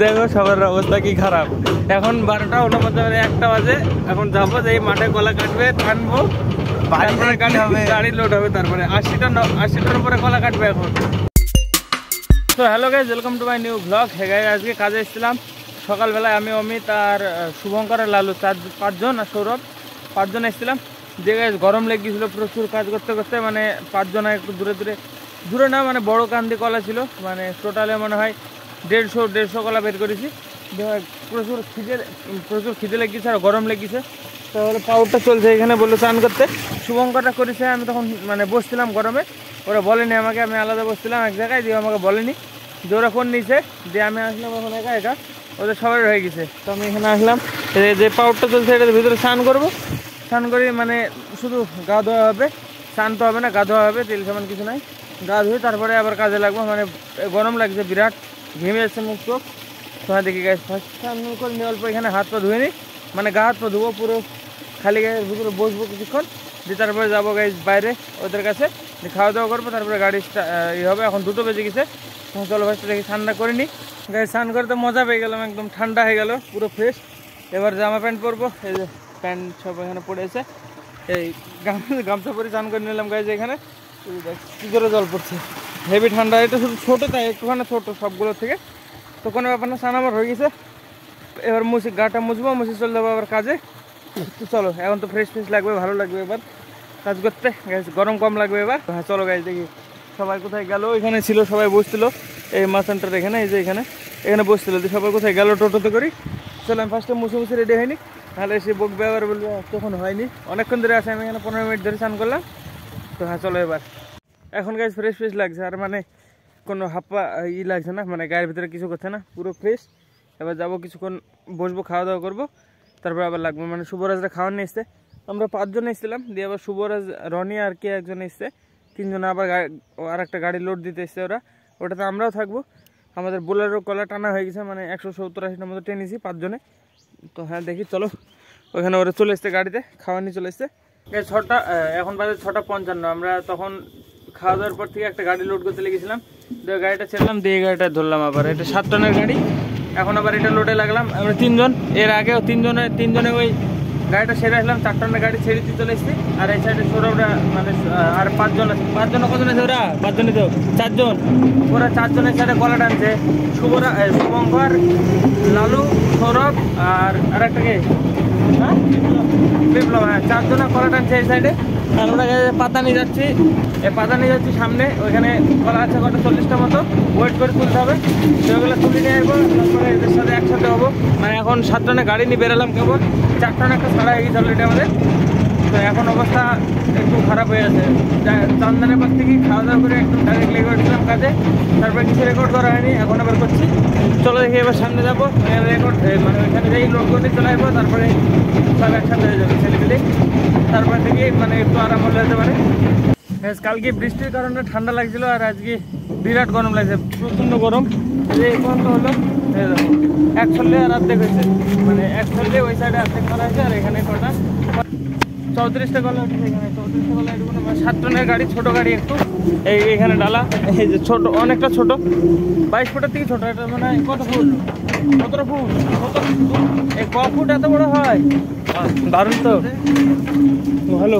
দেখো সবার অবস্থা কি খারাপ। এখন 12টা হলো, মধ্যে 1টা বাজে। এখন যাবো, যে মাঠে কলা কাটবে, টানবো, তারপরে গাড়ি লোড হবে, তারপরে 80টার উপরে কলা কাটবে এখন। তো hello guys, welcome to my new blog. Hey guys, আজকে কাজে এসেছিলাম সকালবেলায়। আমি, অমিত আর শুভঙ্কর আর লালু, 5জন, আর সৌরভ, 5জন এসেছিলাম। যে গাইজ গরম লেগে গিয়েছিলো প্রচুর কাজ করতে করতে। মানে 5জন একটু দূরে না, মানে বড় কান্দি কলা ছিল। মানে টোটালে মনে হয় 150 কলা বের করেছি। প্রচুর খিদে লেগেছে আর গরম লেগেছে। তাহলে পাউডারটা চলছে এখানে, বললো স্নান করতে। শুভঙ্করটা করেছে, আমি তখন মানে বসছিলাম গরমে, ওরা বলেনি আমাকে, আমি আলাদা বসছিলাম এক জায়গায়, দিয়ে আমাকে বলেনি, যে ওরা ফোন নিয়েছে, দিয়ে আমি আসলাম এখন একা, ওদের সবাই হয়ে গেছে। তো আমি এখানে আসলাম, যে পাউডারটা চলছে এটার ভিতরে স্নান করবো। স্নান করি মানে শুধু গা ধোয়া হবে, স্নান তো হবে না, গা ধোয়া হবে, তেল সামান কিছু নাই। গা ধুয়ে তারপরে আবার কাজে লাগবো। মানে গরম লাগছে বিরাট, ঘেমে যাচ্ছে মুখ চোখ। তোমার দেখি গাছ ফার্স্ট স্নান করে নিয়ে অল্প এখানে হাত পা ধুয়ে নিই, মানে গা হাত পা ধুবো, পুরো খালি গায়ের ভিতরে বসবো কিছুক্ষণ, দিয়ে তারপরে যাবো গাইজ বাইরে ওদের কাছে, খাওয়া দাওয়া করবো, তারপরে গাড়ি হবে। এখন 2টো বেজে গেছে। চলো ফার্স্টে দেখি ঠান্ডা করে নিই। গাড়ি স্নান করতে মজা পেয়ে গেলাম, একদম ঠান্ডা হয়ে গেল, পুরো ফ্রেশ। এবার জামা প্যান্ট পরবো, এই যে প্যান্ট সব এখানে পড়েছে, এই গামছা পরে স্নান করে নিলাম গাইজ। এখানে কী করে জল পড়ছে, হেভি ঠান্ডা। এটা শুধু ছোটো, তাই একটুখানি ছোটো সবগুলোর থেকে, তো কোনো ব্যাপার না। স্নান আমার হয়ে গেছে, এবার গাটা মুছবো, মুছে চলে যাবো আবার কাজে। তো চলো, এখন তো ফ্রেশ লাগবে, ভালো লাগবে এবার কাজ করতে। গরম কম লাগবে এবার। হ্যাঁ চলো গাইজ দেখি সবাই কোথায় গেল। এখানে ছিল, সবাই বসছিল এই মাছ সেন্টার এখানে, এই যে এখানে বসছিল, সবাই কোথায় গেল টোটোতে করি। চলো আমি ফার্স্টে মুছে রেডি হয়নি, তাহলে এসে বকবে আবার, বলবে তখন হয়নি, অনেকক্ষণ ধরে আছে। আমি এখানে 15 মিনিট ধরে স্নান করলাম। তো হ্যাঁ চলো এবার, এখন গাইজ ফ্রেশ লাগছে, আর মানে কোনো হাপ্পা লাগছে না, মানে গায়ের ভিতরে কিছু করছে না, পুরো ফ্রেশ। এবার যাবো, কিছুক্ষণ বসবো, খাওয়া দাওয়া করবো, তারপর আবার লাগবে। মানে শুভরাজরা খাওয়ার নিয়ে এসছে, আমরা 5জন এসেছিলাম, দিয়ে আবার শুভরাজ, রনি আর কে একজন এসছে, 3জন আবার আর একটা গাড়ি লোড দিতে এসছে ওরা, ওটাতে আমরাও থাকবো। আমাদের বোলেরো কলা টানা হয়ে গেছে, মানে 170-80টার মতো টেনেছি 5জনে। তো হ্যাঁ দেখি চলো, ওখানে ওরা চলে এসছে গাড়িতে, খাওয়া নিয়ে চলে এসছে। এখন বাজে 6:55। আমরা তখন খাওয়া দাওয়ার পর থেকে একটা গাড়ি লোড করতে লেগেছিলাম, দিয়ে গাড়িটা ছেড়লাম, দিয়ে গাড়িটা ধরলাম আবার। এটা 7 টনের গাড়ি, এখন আবার এটা লোডে লাগলাম। আমরা 3জন, এর আগেও তিনজনে ওই গাড়িটা ছেড়ে আসলাম, 4 টনের গাড়ি ছেড়ে দিয়ে চলে এসেছি। আর এই সাইডে সৌরভরা, মানে আর 5জন আছে। 5জন কজন আছে ওরা? 5জনই তো, 4জন। ওরা 4জনের সাইডে কলা টানছে, শুভঙ্কর, লালু, সৌরভ আর একটা কে, হ্যাঁ বিপ্লব। হ্যাঁ 4জন কলা টানছে এই সাইডে। আর ওরা পাতা নিয়ে যাচ্ছি, সামনে। ওইখানে কলা আছে কটা, 40টা মতো, ওয়েট করে তুলতে হবে। সেগুলো তুলে নিয়ে আসবো, তারপরে এদের সাথে একসাথে হবো। মানে এখন 7 টনের গাড়ি নিয়ে বেরোলাম, কেবল 4 টন একটা ছাড়া হয়ে গেছে অলরেডি আমাদের। তো এখন অবস্থা একটু খারাপ হয়ে আছে। চান্দানের পর থেকে খাওয়া দাওয়া করে একটু ডাইরেক্ট লেগে উঠছিলাম কাজে, তারপরে কিছু রেকর্ড করা হয়নি, এখন আবার করছি। চলো দেখি এবার সামনে যাবো, রেকর্ড মানে ওইখানে যাই লোড করতে চলে আসবো, তারপরে সব একসাথে হয়ে যাবে ছেলেপিলে। তারপরে থেকে মানে একটু আরাম হলে যেতে পারে। কালকে বৃষ্টির কারণে ঠান্ডা লাগছিল, আর আজকে বিরাট গরম লাগছে, প্রচণ্ড গরম। এই পর্যন্ত হলো 1 আর অর্ধেক হয়েছে, মানে 1 ওই সাইডে অর্ধেক করা হয়েছে, আর এখানে কটা 34টা কলা উঠেছে। এখানে 34টা কলা এটুকু, 7 টনের গাড়ি, ছোটো গাড়ি একটু। এইখানে ডালা, এই যে ছোটো, অনেকটা ছোটো, 22 ফুটের থেকে ছোটো। এটা মানে কত ফুট, 17 ফুট, এই ক ফুট এত বড় হয়, দারুণ তো, ভালো।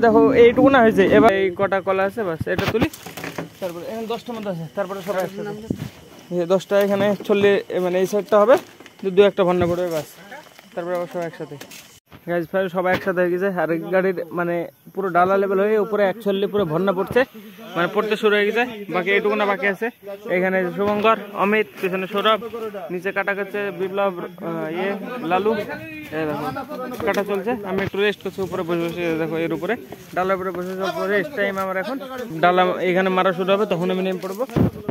দেখো এইটুকু না হয়েছে। এবার এই কটা কলা আছে, বাস এটা তুলি, তারপরে এখানে 10টার মধ্যে আছে, তারপরে সবাই একসাথে 10টা এখানে চললে, মানে এই সাইডটা হবে, 2-1টা ভান্ডা পড়বে, বাস। তারপরে আবার সবাই একসাথে গাইজ ফাইল সবাই একসাথে হয়ে গেছে। আর গাড়ির মানে পুরো ডালা লেভেল হয়ে উপরে 140 পুরো ভন্না পড়ছে, মানে পড়তে শুরু হয়ে গেছে। বাকি এইটুকু না বাকি আছে। এখানে শুভঙ্কর, অমিত, পিছনে সৌরভ, নিচে কাটা করছে বিপ্লব, লালু। দেখো কাটা চলছে, আমি একটু রেস্ট করছি উপরে বসে। দেখো এর উপরে ডালার উপরে বসে রেস্ট টাইম আমার এখন। ডালা এখানে মারা শুরু হবে, তখন আমি নেমে পড়বো।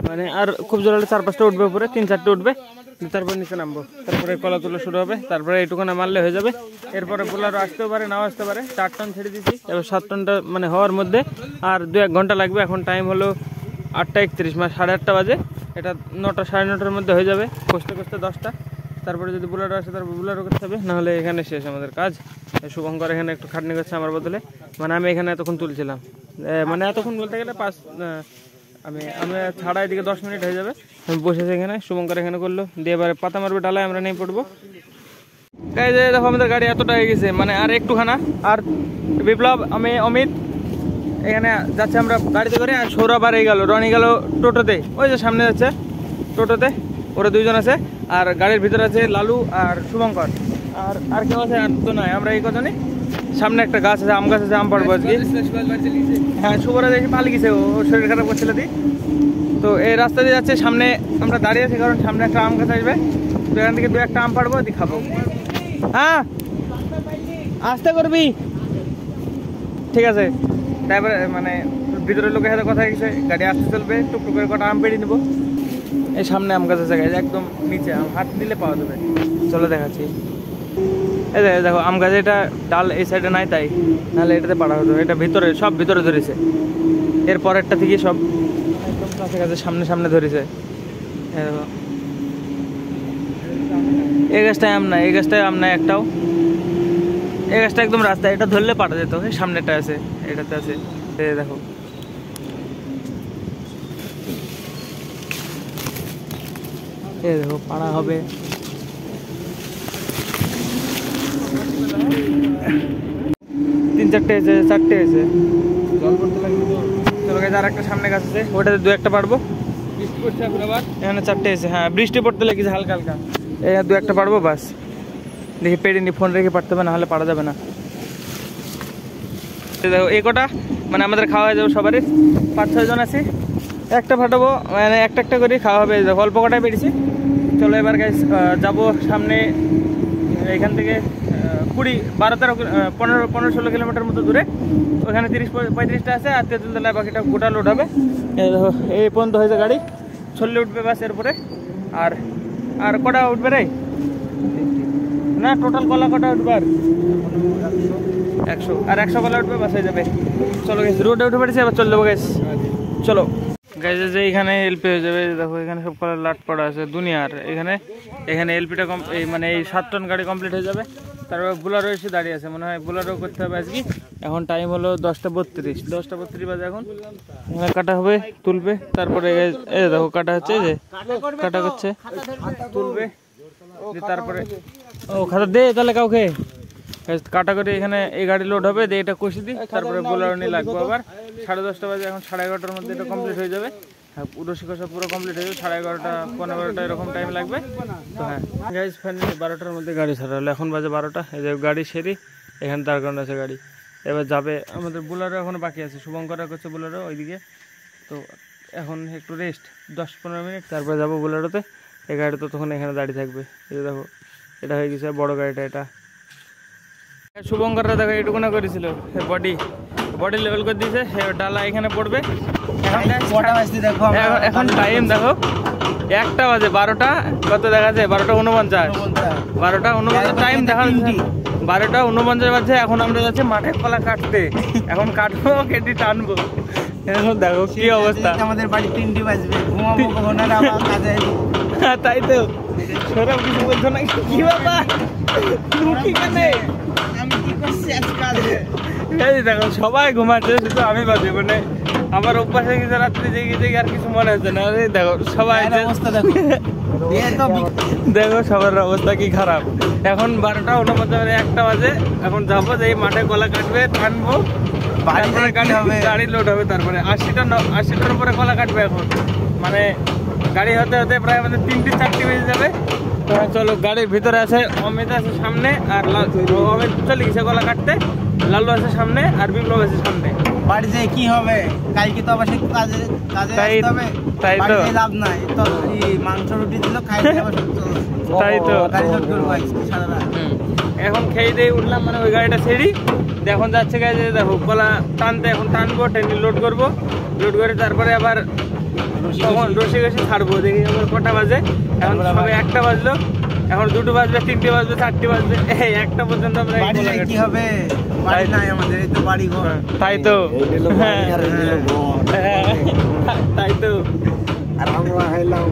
মানে আর খুব জোর হলে 4-5টা উঠবে উপরে, 3-4টে উঠবে, তারপরে নিচে নামবো, তারপরে কলা তুলে শুরু হবে, তারপরে এইটুকুনা মারলে হয়ে যাবে। এরপরে বোলারও আসতেও পারে, নাও আসতে পারে। 4 টন ছেড়ে দিচ্ছি, এবার 7 টনটা মানে হওয়ার মধ্যে আর 2-1 ঘন্টা লাগবে। এখন টাইম হলো 8:31, মানে 8:30 বাজে। এটা 9টা 9:30টার মধ্যে হয়ে যাবে, কষতে 10টা। তারপরে যদি বোলারও আসে, তারপর বোলারও করতে হবে, নাহলে এখানে শেষ আমাদের কাজ। শুভঙ্কর এখানে একটু খাটনি করছে আমার বদলে, মানে আমি এখানে এতক্ষণ তুলছিলাম, মানে এতক্ষণ বলতে গেলে আমি ছাড়া এদিকে 10 মিনিট হয়ে যাবে। আমি বসেছি এখানে, শুভঙ্কর এখানে করলো, দিয়ে এবারে পাতা মারবে ডালায়, আমরা নেই পড়বো। গাইজ দেখো আমাদের গাড়ি এতটা হয়ে গেছে, মানে আর একটুখানা। আর বিপ্লব, আমি, অমিত এখানে যাচ্ছে আমরা গাড়িতে করে। আর সৌরভ আর এই গেল, রনি গেল টোটোতে, ওই যে সামনে যাচ্ছে টোটোতে, ওরা 2 জন আছে। আর গাড়ির ভিতরে আছে লালু আর শুভঙ্কর, আর কেউ আছে? আর তো নয়, আমরা এই কথা নেই। সামনে একটা গাছ আছে, আম গাছ আছে, আম পাড়বো আজকে। হ্যাঁ, শুভরাজ এসে পালিয়ে গেছে, ও শরীর খারাপ করছিল। তো এই রাস্তা দিয়ে যাচ্ছে, সামনে আমরা দাঁড়িয়ে আছি কারণ সামনে একটা আম গাছ আসবে। তো এখান থেকে 2-1টা আম পাড়বো, দিয়ে খাবো। হ্যাঁ, আস্তে করবি, ঠিক আছে? ড্রাইভার মানে ভিতরের লোকের সাথে কথা গেছে, গাড়ি আসতে চলবে, টুকটুক করে কটা আম পেড়ে নেবো। এই সামনে আম গাছ আছে, একদম নিচে, আম হাত দিলে পাওয়া যাবে। চলো দেখাচ্ছি। এই দেখো আম গাছ, এটা ডাল এই সাইডে নাই, তাই নাহলে এটাতে পাড়া হতো। এটা ভিতরে, সব ভিতরে ধরেছে। এর পরেরটা থেকে সব একদম কাছাকাছি সামনে ধরেছে। দেখো এই গাছটায় আম নাই, এই গাছটায় আম নাই একটাও। এই গাছটা একদম রাস্তা, এটা ধরলে পাড়া যেত। এই সামনেটা আছে, এটাতে আছে, দেখো। এই দেখো পাড়া হবে। 3-4টে হয়েছে, 4টে হয়েছে। জল পড়তে লাগবে তো। চলো গাইজ, আর একটা সামনে গাছ আছে, ওটাতে 2-1টা পারবো। বৃষ্টি পড়ছে এখন আবার, এখানে 4টে হয়েছে। হ্যাঁ, বৃষ্টি পড়তে লেগেছে হালকা হালকা। এই 2-1টা পারবো, বাস। দেখি পেড়ে নি, ফোন রেখে পারতে হবে, না হলে পারা যাবে না। দেখো এই কটা মানে আমাদের খাওয়া হয়ে যাবে সবারই, 5-6 জন আছি। একটা ফাটাবো, মানে একটা করে খাওয়া হবে। অল্প কটাই পেরেছি। চলো এবার গাইজ যাবো সামনে, এখান থেকে 15-16 কিলোমিটার মতো দূরে। ওখানে 30-35টা আছে, আর তেঁতুলতলায় বাকিটা গোটা লোড হবে। এই পর্যন্ত হয়েছে গাড়ি, ছল্লে উঠবে বাস এরপরে। আর কটা উঠবে রে? না, টোটাল কলা কটা উঠবে? আর 100 কলা উঠবে, বাস হয়ে যাবে। চলো গাইজ, রোডে উঠে পড়েছি, এবার চলে যাবো গাইজ। চলো গাইজ, যে এখানে এলপি হয়ে যাবে। দেখো এখানে সব কলার লাট পড়া আছে দুনিয়ার। এখানে এলপিটা মানে এই 7 টন গাড়ি কমপ্লিট হয়ে যাবে। তারপর বুলারও এসে দাঁড়িয়ে আছে, মনে হয় বুলারও করতে হবে আজকে। এখন টাইম হলো 10:32 বাজে। এখন এখানে কাটা হবে, তুলবে, তারপরে এই দেখো কাটা হচ্ছে, যে কাটা করছে, তুলবে, তারপরে ও খাতা দে তাহলে কাউকে কাটা করে এখানে এই গাড়ি লোড হবে, দিয়ে এটা কষে দিই, তারপরে বোলারও নিয়ে লাগবো আবার। 10:30 বাজে, এখন 11:30টার মধ্যে এটা কমপ্লিট হয়ে যাবে। হ্যাঁ, রশি কষা পুরো কমপ্লিট হয়ে যাবে। 11:30, 15:30 এরকম টাইম লাগবে। তো হ্যাঁ গাইজ, ফাইনালি 12টার মধ্যে গাড়ি ছাড়া হলো। এখন বাজে 12টা। এই যে গাড়ি সেরি, এখানে দাঁড় করানো আছে গাড়ি। এবার যাবে আমাদের বোলারও এখনো বাকি আছে, শুভঙ্করা করছে বোলারও ওইদিকে। তো এখন একটু রেস্ট, 10-15 মিনিট, তারপরে যাবো বোলারোতে। এই গাড়ি তো তখন এখানে দাঁড়িয়ে থাকবে। এই যে দেখো, এটা হয়ে গেছে বড় গাড়িটা। এটা শুভঙ্কররা দেখো এইটুকুনা করেছিল, বডি লেভেল করে দিয়েছে। ডালা এখানে পড়বে। এখন টাইম দেখো 1টা বাজে, 12টা কত দেখা যায়? 12:49। 12:49 টাইম দেখা, 12:49 বাজে। এখন আমরা যাচ্ছি মাঠে কলা কাটতে। এখন কাটবো, কেটে টানবো। এখন দেখো কি অবস্থা। আমাদের বাড়ি 3টি বাজবে, ঘুমাবো কখন আর আবার কাজে। তাই তো, সৌরভ কিছু বলছো না? কি বাবা কি কানে, আমি কি করছি আজকাল? এই দেখো সবাই ঘুমাচ্ছে, শুধু আমি বাজে। মানে আমার অভ্যাস হয়ে গেছে রাত্রে জেগে আর কিছু মনে হচ্ছে না। দেখো সবাই অবস্থা, দেখো সবার অবস্থা কি খারাপ। এখন 12:49, 1টা বাজে। এখন যাবো, যে মাঠে কলা কাটবে, টানবো, গাড়ি লোড হবে। তারপরে 80টার উপরে কলা কাটবে। এখন মানে গাড়ি হতে হতে প্রায় আমাদের 3-4টি বেজে যাবে। তো চলো, গাড়ির ভিতরে আছে অমিত আছে সামনে, আর অমিত চলে গেছে কলা কাটতে, লালু আছে সামনে, আর বিপ্লব আছে সামনে। বাড়ি যেয়ে কি হবে? কালকে তো আবার কাজে তাই তো লাভ নাই। তো মাংস রুটি দিল, খাই তাই তো। এখন খেয়ে দিয়ে উঠলাম, মানে ওই গাড়িটা ছেড়ি এখন যাচ্ছে গাড়ি। দেখো কলা টানতে, এখন টানবো, টেনে লোড করবো, লোড করে তারপরে আবার তখন রসি ছাড়বো। দেখি আবার কটা বাজে। এখন সবাই 1টা বাজলো, এখন 2টো বাজবে, 3টে বাজবে, 4টে বাজবে। এই 1টা পর্যন্ত আমরা কি হবে? বাড়ি নাই আমাদের, এই তো বাড়ি ঘর। তাই তো, তাই তো। আর আমরা হইলাম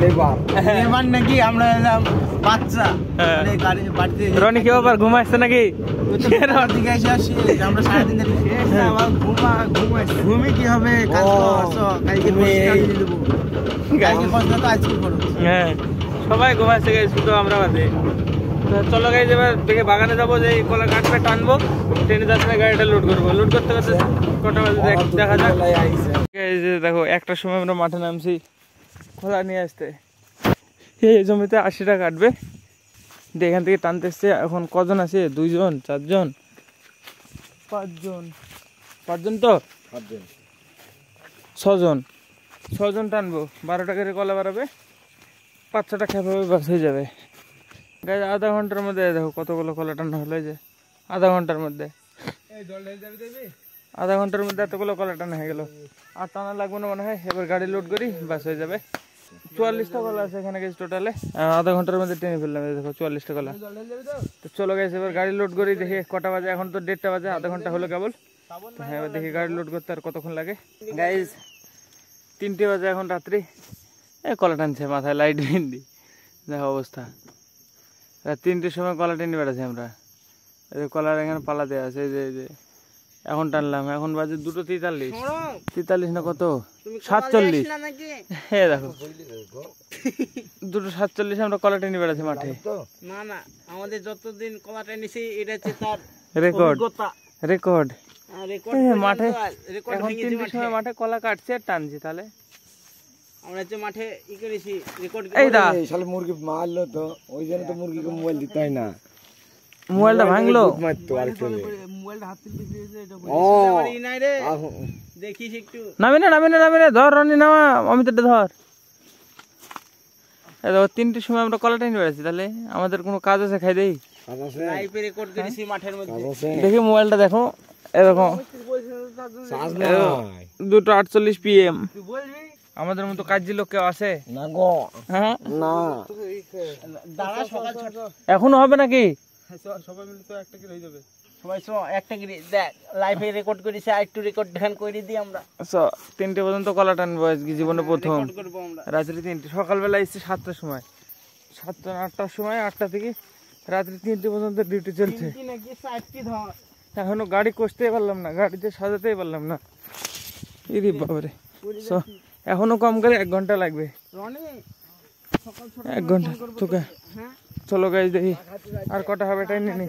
লেবার নাকি? আমরা হইলাম বাচ্চা। রনি কি ব্যাপার, ঘুমাচ্ছে নাকি? ওই তো রাত দিকে এসে আসি আমরা সারাদিন ধরে আমার ঘুমি কি হবে কাজ করছো কালকে বসে কাজে দেবো কালকে কষ্ট তো আজকে করো হ্যাঁ সবাই ঘুমাচ্ছে গাইস শুধু আমরা বাদে তো চলো গাইস এবার দেখে বাগানে যাবো যে কলা কাটবে টানবো ট্রেনে যাচ্ছে গাড়িটা লোড করবো লোড করতে করতে কটা বাজে দেখা যাক এই যে দেখো একটার সময় আমরা মাঠে নামছি কলা নিয়ে আসতে এই জমিতে 80টা কাটবে দিয়ে এখান থেকে টানতে এসছে এখন কজন আছে 2 জন 4 জন 5 জন তো 6 জন টানবো 12 টাকা করে কলা বাড়াবে 5-6টা খেপ হবে বাস হয়ে যাবে গাইজ আধা ঘন্টার মধ্যে দেখো কতগুলো কলা টানা হলো যে আধা ঘন্টার মধ্যে আধা ঘন্টার মধ্যে এতগুলো কলা টানা হয়ে গেল আর টানা লাগবে না মনে হয় এবার গাড়ি লোড করি বাস হয়ে যাবে 44টা কলা আছে এখানে গেছে টোটালে আধা ঘন্টার মধ্যে টেনে ফেললাম দেখো 44টা কলা তো চলো গেছে এবার গাড়ি লোড করি দেখি কটা বাজে এখন তো 1:30টা বাজে আধা ঘন্টা হলো কেবল হ্যাঁ এবার দেখি গাড়ি লোড করতে আর কতক্ষণ লাগে গাইজ 3টে বাজে এখন রাত্রি কলা টানছে মাথায় লাইট ভিন্দি দেখো অবস্থা রাত 3টের সময় কলা টেনে বেড়াচ্ছি আমরা এই কলার এখানে পালা দেওয়া আছে এই যে এখন টানলাম এখন বাজে 2:43 না কত 47 হ্যাঁ দেখো 2:47 আমরা কলা টেনে বেড়াচ্ছি মাঠে না না আমাদের যতদিন কলা টেনেছি এটা হচ্ছে তার রেকর্ড মাঠে রেকর্ড এখন 3টের সময় মাঠে কলা কাটছে আর টানছি তাহলে আমরা যে মাঠে ই করেছি রেকর্ড এই দা শালা মুরগি মারলো তো ওই জন্য তো মুরগিকে মোবাইল দিতে হয় না মোবাইলটা ভাঙলো মারতো আর চলে মোবাইলটা হাতে দিতে এটা ও বলি নাই রে দেখিস একটু নামি না ধর রনি নামা অমিতটা ধর এই দেখো 3টের সময় আমরা কলা টেনে বেড়াচ্ছি তাহলে আমাদের কোনো কাজ আছে খাই দেই লাইভে রেকর্ড করেছি মাঠের মধ্যে দেখি মোবাইলটা দেখো এরকম চার্জ নাই 2:48 PM তুই বলবি আমাদের মতো কাজী লোক কেউ আছে না গো হ্যাঁ না দাঁড়া সকাল এখনো হবে নাকি সবাই মিলে তো একটা কি হয়ে যাবে সবাই একটা কি দেখ লাইভে রেকর্ড করেছি আর একটু রেকর্ড ধ্যান করে দিই আমরা 3টে পর্যন্ত কলা টানবো আজকে জীবনে প্রথম রেকর্ড করব আমরা রাত্রি 3টে সকালবেলা এসেছি 7টার সময় 8টার সময় 8টা থেকে রাত্রি 3টে পর্যন্ত ডিউটি চলছে কি নাকি 60টি ধর এখনো গাড়ি কষতেই পারলাম না গাড়িতে সাজাতেই পারলাম না ইরে বাবারে এখনো কম করে 1 ঘন্টা লাগবে রনি সকাল 1 ঘন্টা তোকে হ্যাঁ চলো গাইজ দেখি আর কটা হবে টাইম নেই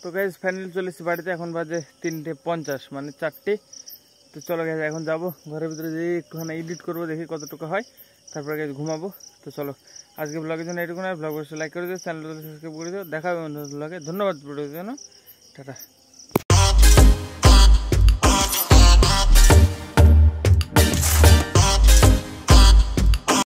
তো গাইজ ফাইনালি চলেছি বাড়িতে এখন বাজে 3:50 মানে 4টে তো চলো গাইজ এখন যাবো ঘরের ভিতরে যে একটুখানি এডিট করবো দেখি কতটুকু হয় তারপরে গাইজ ঘুমাবো তো চলো আজকে ব্লগের জন্য এটুকু না ব্লগ লাইক করে দিও চ্যানেলটা সাবস্ক্রাইব করে দিও দেখা হবে অন্য ব্লগে ধন্যবাদ ভিডিওর জন্য টাটা